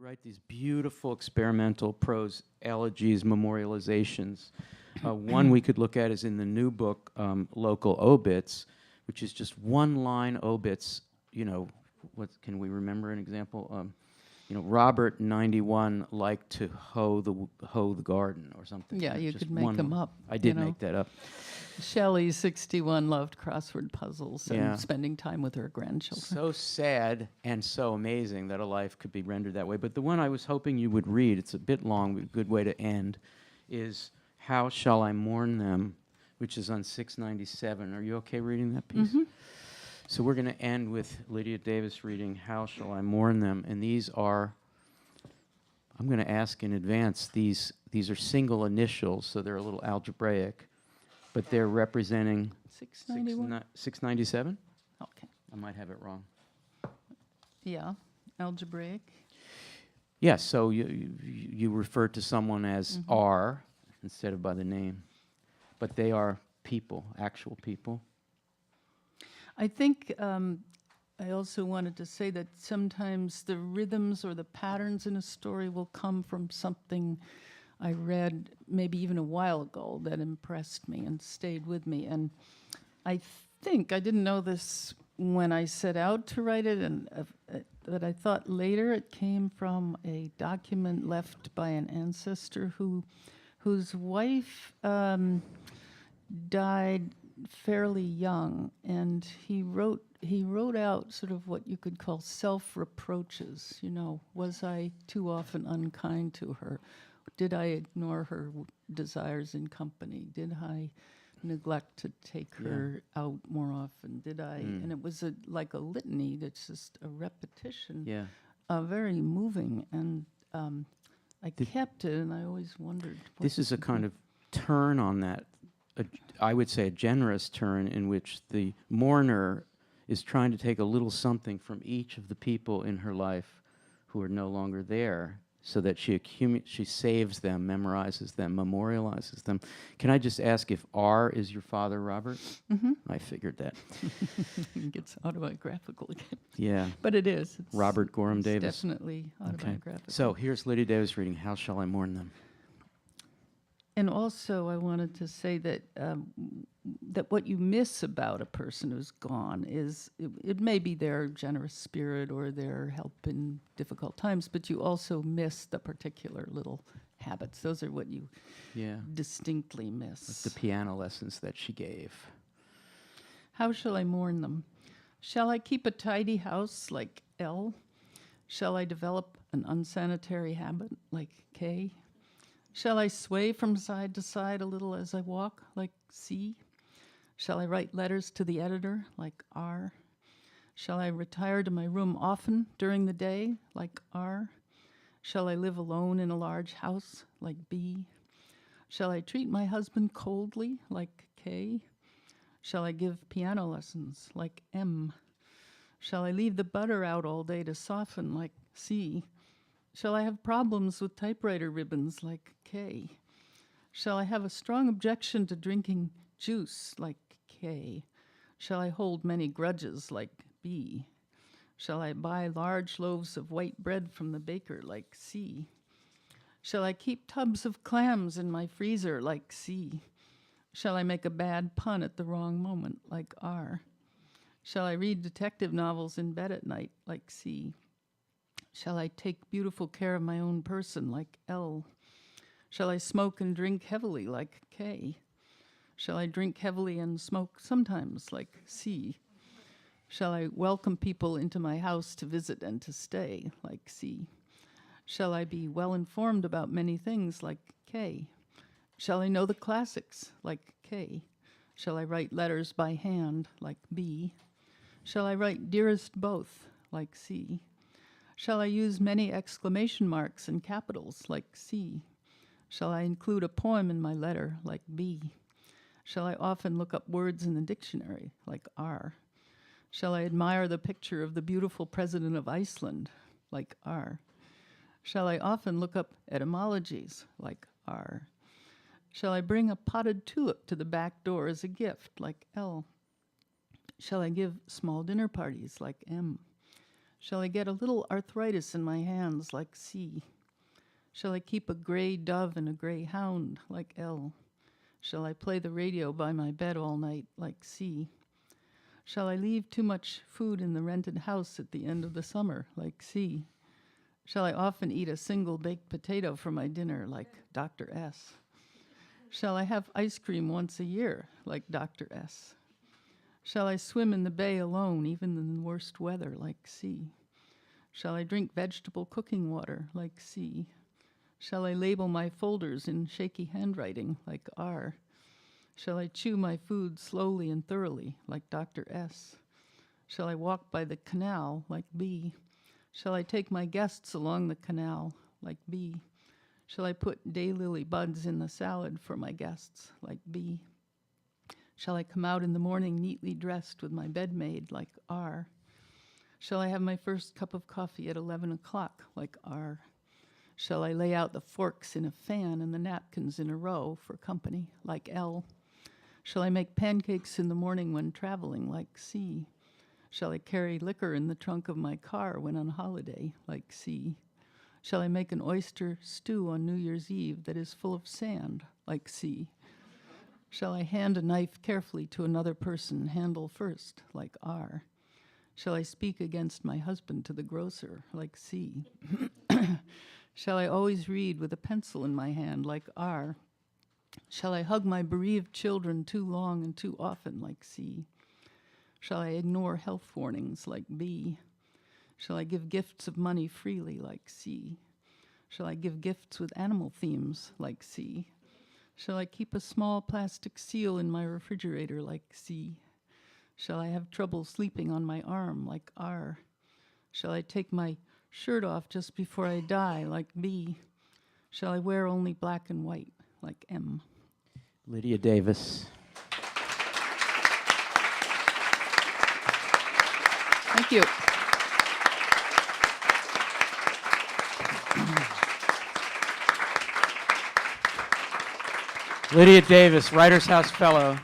write these beautiful experimental prose elegies, memorializations. One we could look at is in the new book, Local Obits, which is just one-line obits. You know, what can we remember an example? You know, Robert 91 liked to hoe the garden or something. Yeah, you just could make them up. I did make that up. Shelley, 61, loved crossword puzzles Yeah. and spending time with her grandchildren. So sad and so amazing that a life could be rendered that way. But the one I was hoping you would read, it's a bit long, but a good way to end, is How Shall I Mourn Them, which is on 697. Are you okay reading that piece? Mm-hmm. So we're going to end with Lydia Davis reading How Shall I Mourn Them? And these are, I'm going to ask in advance, these are single initials, so they're a little algebraic, but they're representing 691? 697? Okay. I might have it wrong. Yeah, algebraic. Yes, so you refer to someone as R instead of by the name, but they are people, actual people. I think I also wanted to say that sometimes the rhythms or the patterns in a story will come from something I read maybe even a while ago that impressed me and stayed with me. And I think, I didn't know this when I set out to write it, and but I thought later it came from a document left by an ancestor whose wife died fairly young, and he wrote out sort of what you could call self-reproaches. You know, was I too often unkind to her? Did I ignore her desires in company? Did I neglect to take her out more often? Did I? And it was like a litany that's just a repetition. Yeah. Very moving, and I kept it, and I always wondered. This is a kind of turn on that, I would say a generous turn in which the mourner is trying to take a little something from each of the people in her life who are no longer there, so that she saves them, memorizes them, memorializes them. Can I just ask if R is your father, Robert? Mm-hmm. I figured that. It gets autobiographical again. Yeah. But it is. It's Robert Gorham Davis. Definitely autobiographical. Okay. So here's Lydia Davis reading How Shall I Mourn Them? And also, I wanted to say that that what you miss about a person who's gone is it may be their generous spirit or their help in difficult times, but you also miss the particular little habits. Those are what you distinctly miss. The piano lessons that she gave. How shall I mourn them? Shall I keep a tidy house like L? Shall I develop an unsanitary habit like K? Shall I sway from side to side a little as I walk, like C? Shall I write letters to the editor, like R? Shall I retire to my room often during the day, like R? Shall I live alone in a large house, like B? Shall I treat my husband coldly, like K? Shall I give piano lessons, like M? Shall I leave the butter out all day to soften, like C? Shall I have problems with typewriter ribbons like K? Shall I have a strong objection to drinking juice like K? Shall I hold many grudges like B? Shall I buy large loaves of white bread from the baker like C? Shall I keep tubs of clams in my freezer like C? Shall I make a bad pun at the wrong moment like R? Shall I read detective novels in bed at night like C? Shall I take beautiful care of my own person like L? Shall I smoke and drink heavily like K? Shall I drink heavily and smoke sometimes like C? Shall I welcome people into my house to visit and to stay like C? Shall I be well informed about many things like K? Shall I know the classics like K? Shall I write letters by hand like B? Shall I write dearest both like C? Shall I use many exclamation marks and capitals like C? Shall I include a poem in my letter like B? Shall I often look up words in the dictionary like R? Shall I admire the picture of the beautiful president of Iceland like R? Shall I often look up etymologies like R? Shall I bring a potted tulip to the back door as a gift like L? Shall I give small dinner parties like M? Shall I get a little arthritis in my hands like C? Shall I keep a gray dove and a gray hound like L? Shall I play the radio by my bed all night like C? Shall I leave too much food in the rented house at the end of the summer like C? Shall I often eat a single baked potato for my dinner like Dr. S? Shall I have ice cream once a year like Dr. S? Shall I swim in the bay alone even in the worst weather like C? Shall I drink vegetable cooking water like C? Shall I label my folders in shaky handwriting like R? Shall I chew my food slowly and thoroughly like Dr. S? Shall I walk by the canal like B? Shall I take my guests along the canal like B? Shall I put daylily buds in the salad for my guests like B? Shall I come out in the morning neatly dressed with my bed made like R? Shall I have my first cup of coffee at 11 o'clock like R? Shall I lay out the forks in a fan and the napkins in a row for company like L? Shall I make pancakes in the morning when traveling like C? Shall I carry liquor in the trunk of my car when on holiday like C? Shall I make an oyster stew on New Year's Eve that is full of sand like C? Shall I hand a knife carefully to another person, handle first like R? Shall I speak against my husband to the grocer like C? Shall I always read with a pencil in my hand like R? Shall I hug my bereaved children too long and too often like C? Shall I ignore health warnings like B? Shall I give gifts of money freely like C? Shall I give gifts with animal themes like C? Shall I keep a small plastic seal in my refrigerator like C? Shall I have trouble sleeping on my arm like R? Shall I take my shirt off just before I die like B? Shall I wear only black and white like M? Lydia Davis. Thank you. Lydia Davis, Writers House Fellow.